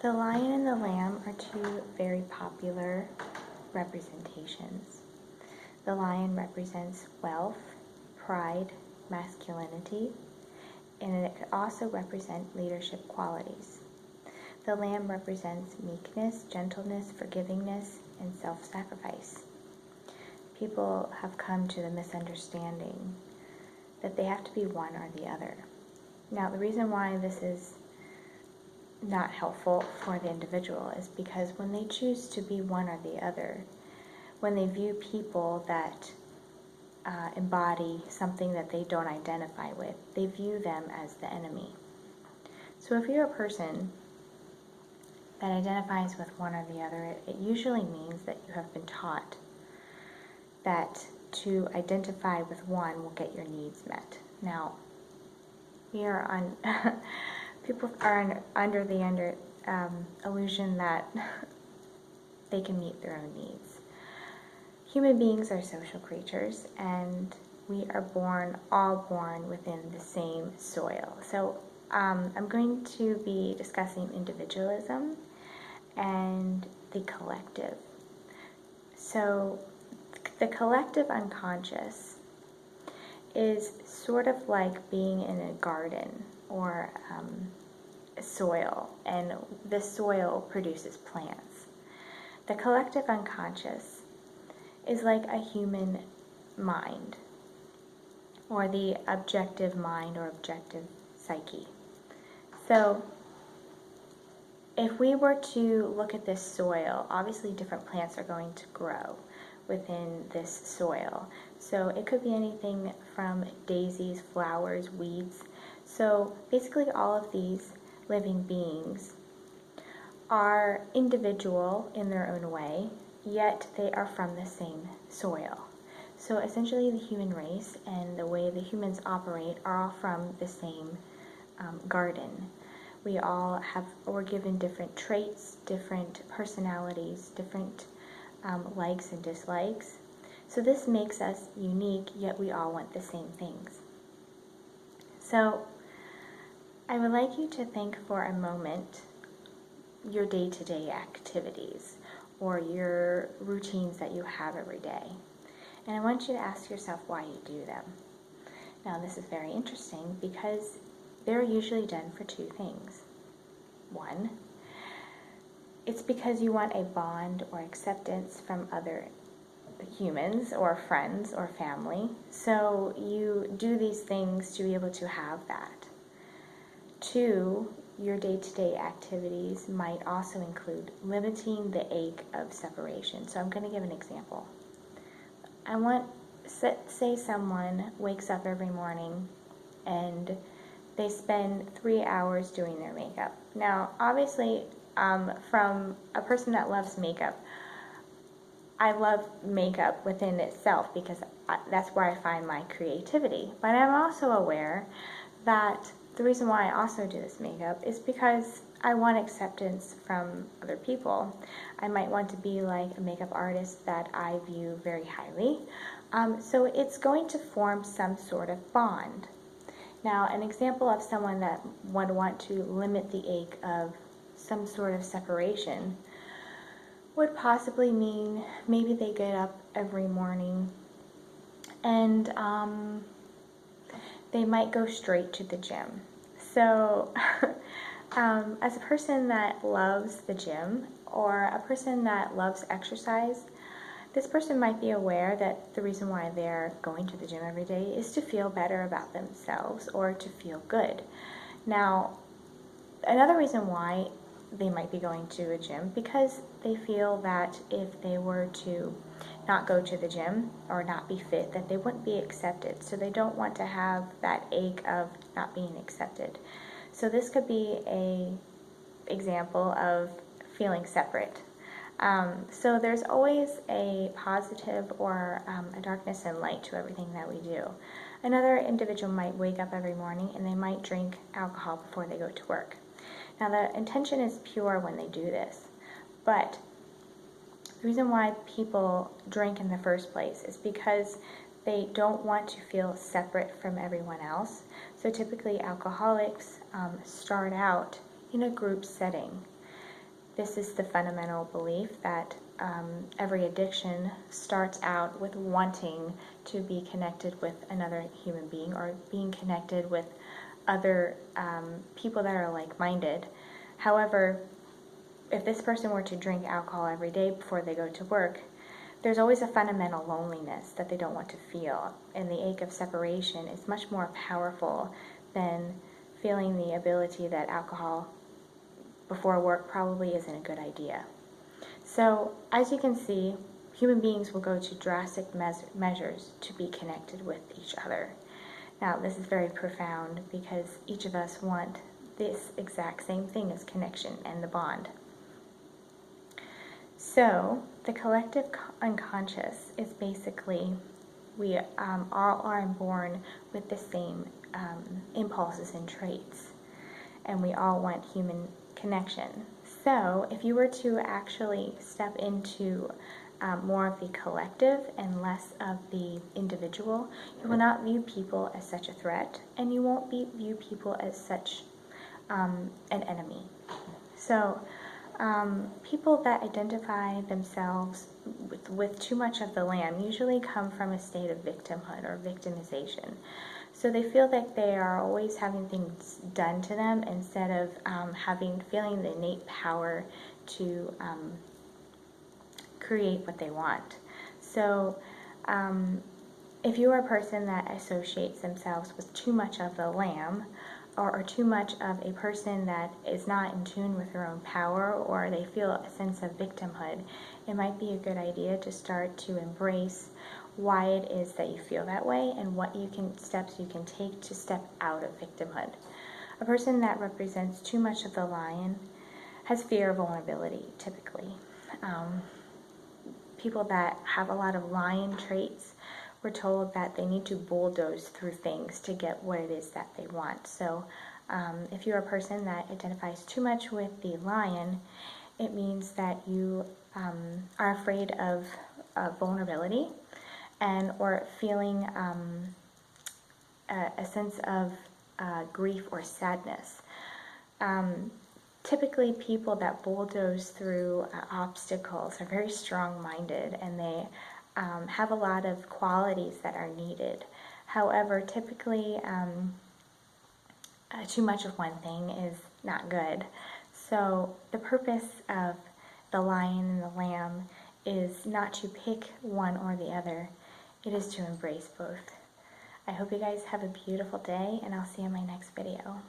The lion and the lamb are two very popular representations. The lion represents wealth, pride, masculinity, and it could also represent leadership qualities. The lamb represents meekness, gentleness, forgivingness, and self-sacrifice. People have come to the misunderstanding that they have to be one or the other. Now, the reason why this is not helpful for the individual is because when they choose to be one or the other, when they view people that embody something that they don't identify with, they view them as the enemy. So if you're a person that identifies with one or the other, it usually means that you have been taught that to identify with one will get your needs met. Now, we are on people are under the illusion that they can meet their own needs. Human beings are social creatures, and we are all born within the same soil. So I'm going to be discussing individualism and the collective. So the collective unconscious is sort of like being in a garden or soil, and the soil produces plants. The collective unconscious is like a human mind, or the objective mind or objective psyche. So if we were to look at this soil, obviously different plants are going to grow within this soil. So it could be anything from daisies, flowers, weeds. So basically all of these living beings are individual in their own way, yet they are from the same soil. So essentially the human race and the way the humans operate are all from the same garden. We're given different traits, different personalities, different likes and dislikes. So this makes us unique, yet we all want the same things. So I would like you to think for a moment your day-to-day activities or your routines that you have every day. And I want you to ask yourself why you do them. Now, this is very interesting because they're usually done for two things. One, it's because you want a bond or acceptance from other humans or friends or family. So you do these things to be able to have that. Two, your day-to-day activities might also include limiting the ache of separation. So I'm going to give an example. Say someone wakes up every morning and they spend 3 hours doing their makeup. Now, obviously, from a person that loves makeup, I love makeup within itself because that's where I find my creativity. But I'm also aware that the reason why I also do this makeup is because I want acceptance from other people. I might want to be like a makeup artist that I view very highly. So it's going to form some sort of bond. Now, an example of someone that would want to limit the ache of some sort of separation would possibly mean maybe they get up every morning and they might go straight to the gym. So as a person that loves the gym or a person that loves exercise, this person might be aware that the reason why they're going to the gym every day is to feel better about themselves or to feel good. Now, another reason why they might be going to a gym because they feel that if they were to not go to the gym or not be fit, that they wouldn't be accepted. So they don't want to have that ache of not being accepted. So this could be an example of feeling separate. So there's always a positive or a darkness and light to everything that we do. Another individual might wake up every morning and they might drink alcohol before they go to work. Now the intention is pure when they do this, but the reason why people drink in the first place is because they don't want to feel separate from everyone else. So typically alcoholics start out in a group setting. This is the fundamental belief that every addiction starts out with wanting to be connected with another human being, or being connected with other people that are like-minded. However, if this person were to drink alcohol every day before they go to work, there's always a fundamental loneliness that they don't want to feel, and the ache of separation is much more powerful than feeling the ability that alcohol before work probably isn't a good idea. So, as you can see, human beings will go to drastic measures to be connected with each other. Now, this is very profound because each of us want this exact same thing as connection and the bond. So, the collective unconscious is basically, we all are born with the same impulses and traits, and we all want human connection. So, if you were to actually step into more of the collective and less of the individual, you will not view people as such a threat, and you won't view people as such an enemy. So, people that identify themselves with too much of the lamb usually come from a state of victimhood or victimization. So they feel that they are always having things done to them instead of feeling the innate power to create what they want. So if you are a person that associates themselves with too much of the lamb, or too much of a person that is not in tune with their own power, or they feel a sense of victimhood, it might be a good idea to start to embrace why it is that you feel that way and what steps you can take to step out of victimhood. A person that represents too much of the lion has fear of vulnerability, typically. People that have a lot of lion traits were told that they need to bulldoze through things to get what it is that they want. So if you're a person that identifies too much with the lion, it means that you are afraid of vulnerability or feeling a sense of grief or sadness. Typically, people that bulldoze through obstacles are very strong-minded, and they have a lot of qualities that are needed. However, typically, too much of one thing is not good. So the purpose of the lion and the lamb is not to pick one or the other. It is to embrace both. I hope you guys have a beautiful day, and I'll see you in my next video.